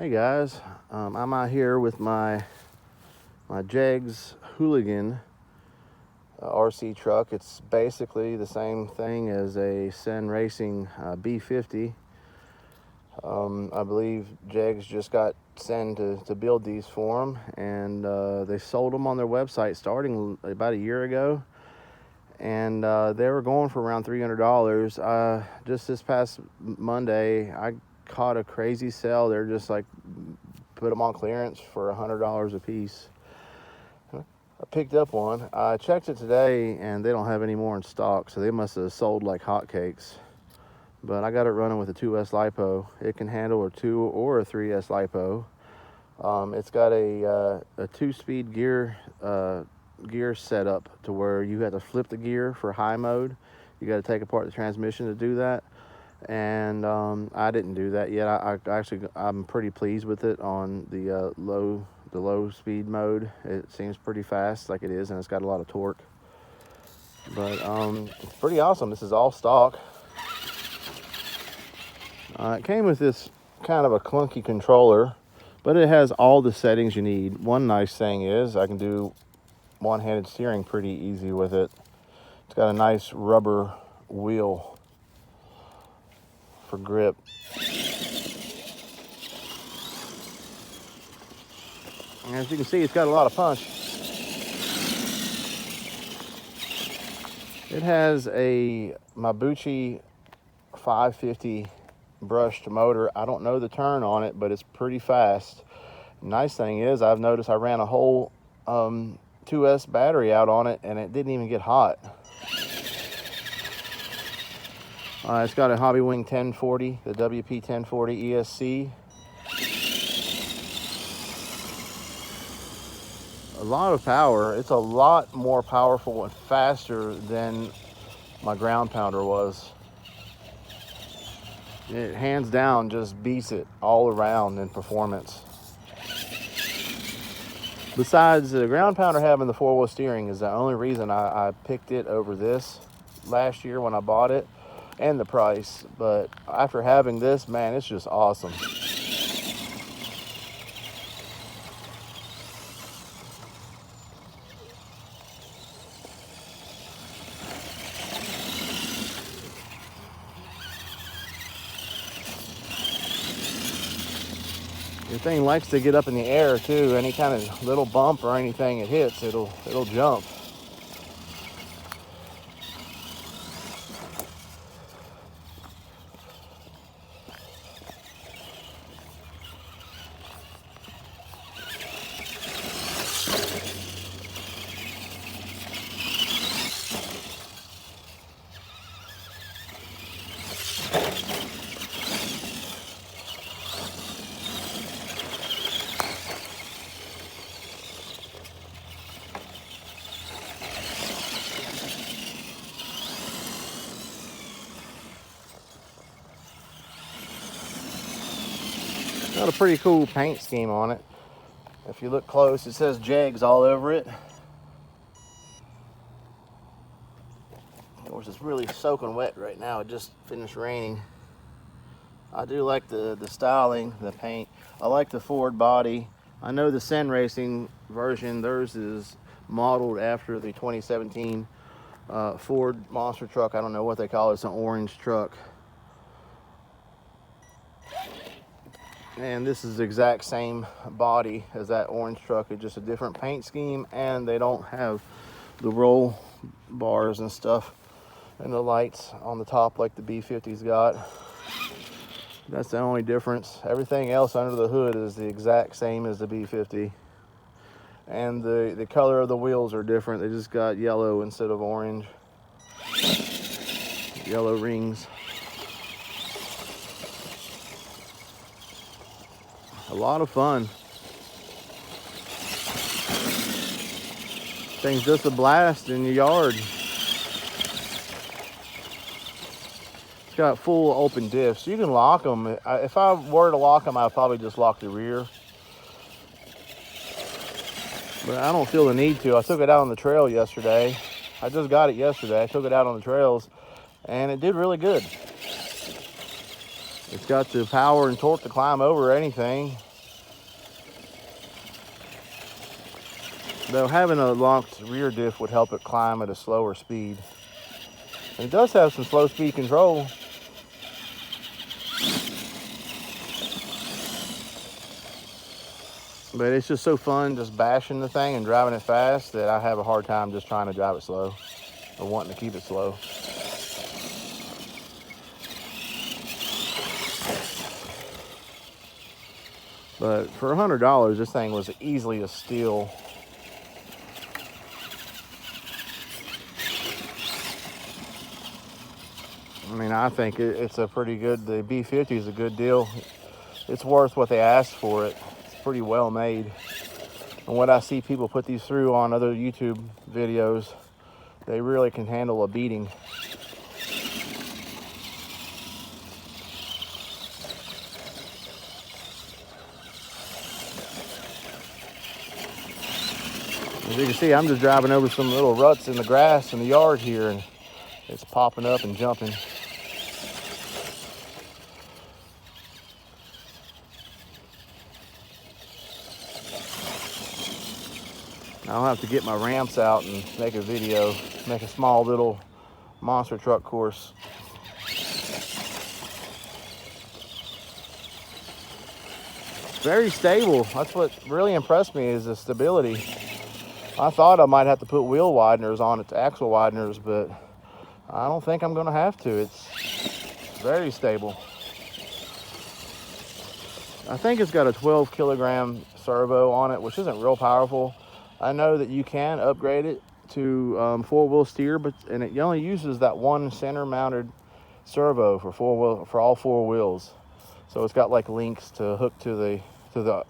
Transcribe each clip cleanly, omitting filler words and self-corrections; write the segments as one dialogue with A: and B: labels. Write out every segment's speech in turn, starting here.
A: Hey guys, I'm out here with my JEGS Hooligan RC truck. It's basically the same thing as a CEN Racing B50. I believe JEGS just got CEN to build these for them, and they sold them on their website starting about a year ago, and they were going for around $300. Just this past Monday, I caught a crazy sale. They're just like put them on clearance for $100 a piece. I picked up one. I checked it today and they don't have any more in stock, so they must have sold like hotcakes. But I got it running with a 2S lipo. It can handle a 2 or a 3S lipo. It's got a 2-speed gear setup to where you have to flip the gear for high mode. You got to take apart the transmission to do that. And I didn't do that yet. I'm pretty pleased with it on the low speed mode. It seems pretty fast like it is, and it's got a lot of torque. But it's pretty awesome. This is all stock. It came with this kind of a clunky controller, but it has all the settings you need. One nice thing is I can do one-handed steering pretty easy with it. It's got a nice rubber wheel for grip. And as you can see, it's got a lot of punch. It has a Mabuchi 550 brushed motor. I don't know the turn on it, but it's pretty fast. Nice thing is, I've noticed I ran a whole 2S battery out on it and it didn't even get hot. It's got a Hobby Wing 1040, the WP 1040 ESC. A lot of power. It's a lot more powerful and faster than my ground pounder was. It hands down just beats it all around in performance. Besides the ground pounder having the 4-wheel steering is the only reason I picked it over this last year when I bought it, and the price. But after having this, man, it's just awesome. The thing likes to get up in the air too. Any kind of little bump or anything it hits, it'll jump. Got a pretty cool paint scheme on it. If you look close, it says JEGS all over it. Of course, it's really soaking wet right now. It just finished raining. I do like the styling, the paint. I like the Ford body. I know the CEN Racing version, theirs is modeled after the 2017 Ford monster truck. I don't know what they call it. It's an orange truck. And this is the exact same body as that orange truck. It's just a different paint scheme, and they don't have the roll bars and stuff and the lights on the top like the B50's got. That's the only difference. Everything else under the hood is the exact same as the B50. And the color of the wheels are different. They just got yellow instead of orange. Yellow rings. A lot of fun. Thing's just a blast in your yard. It's got full open diffs. You can lock them. If I were to lock them, I'd probably just lock the rear. But I don't feel the need to. I took it out on the trail yesterday. I just got it yesterday. I took it out on the trails, and it did really good. It's got the power and torque to climb over anything. though having a locked rear diff would help it climb at a slower speed. And it does have some slow speed control. But it's just so fun just bashing the thing and driving it fast that I have a hard time just trying to drive it slow or wanting to keep it slow. But for $100, this thing was easily a steal. I mean, I think it's a pretty good, the B50 is a good deal. It's worth what they asked for it. It's pretty well made. And what I see people put these through on other YouTube videos, they really can handle a beating. As you can see, I'm just driving over some little ruts in the grass in the yard here, and it's popping up and jumping. I'll have to get my ramps out and make a video, make a small little monster truck course. Very stable. That's what really impressed me, is the stability. I thought I might have to put wheel wideners on it, axle wideners, but I don't think I'm gonna have to. It's very stable. I think it's got a 12 kilogram servo on it, which isn't real powerful. I know that you can upgrade it to four-wheel steer, but it only uses that one center mounted servo for all four wheels. So it's got like links to hook to the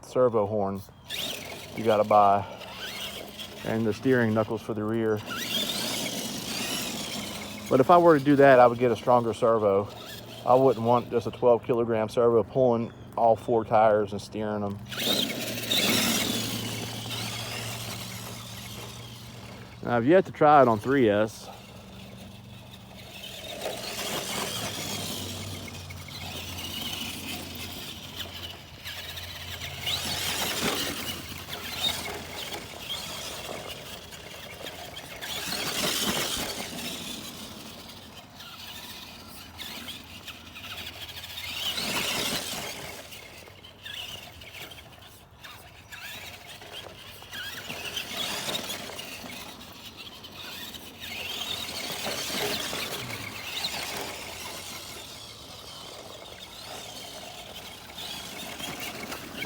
A: servo horn you gotta buy, and the steering knuckles for the rear. But if I were to do that, I would get a stronger servo. I wouldn't want just a 12 kilogram servo pulling all four tires and steering them. Now, I've yet to try it on 3S.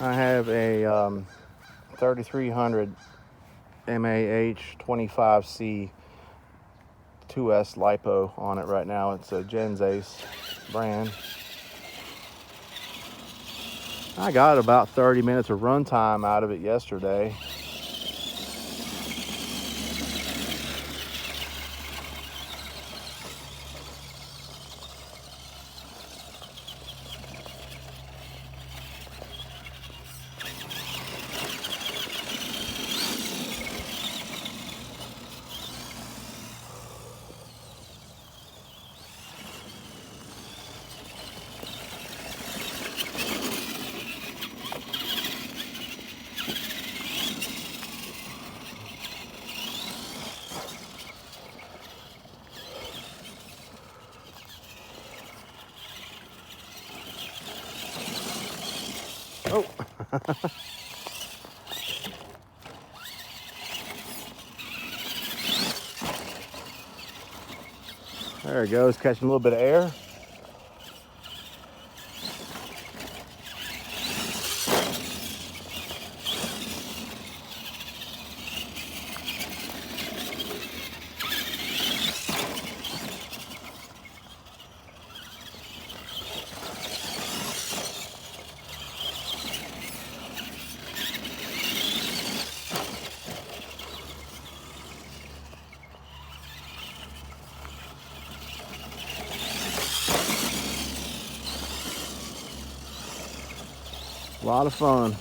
A: I have a 3300 MAH 25C 2S lipo on it right now. It's a JEGS brand. I got about 30 minutes of run time out of it yesterday. Oh. There it goes, catching a little bit of air. A lot of fun.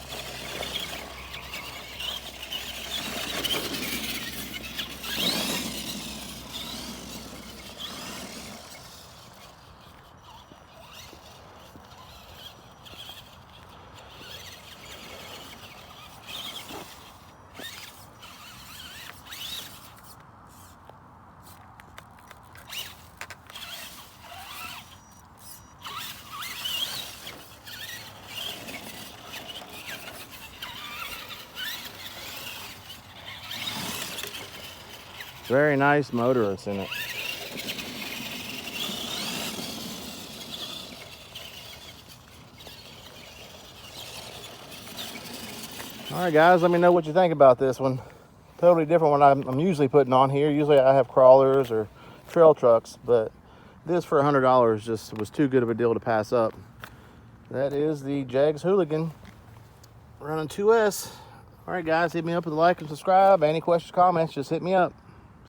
A: Very nice motor that's in it. All right, guys, let me know what you think about this one. Totally different one I'm usually putting on here. Usually I have crawlers or trail trucks, but this for $100 just was too good of a deal to pass up. That is the JEGS Hooligan running 2S. All right, guys, hit me up with a like and subscribe. Any questions, comments, just hit me up.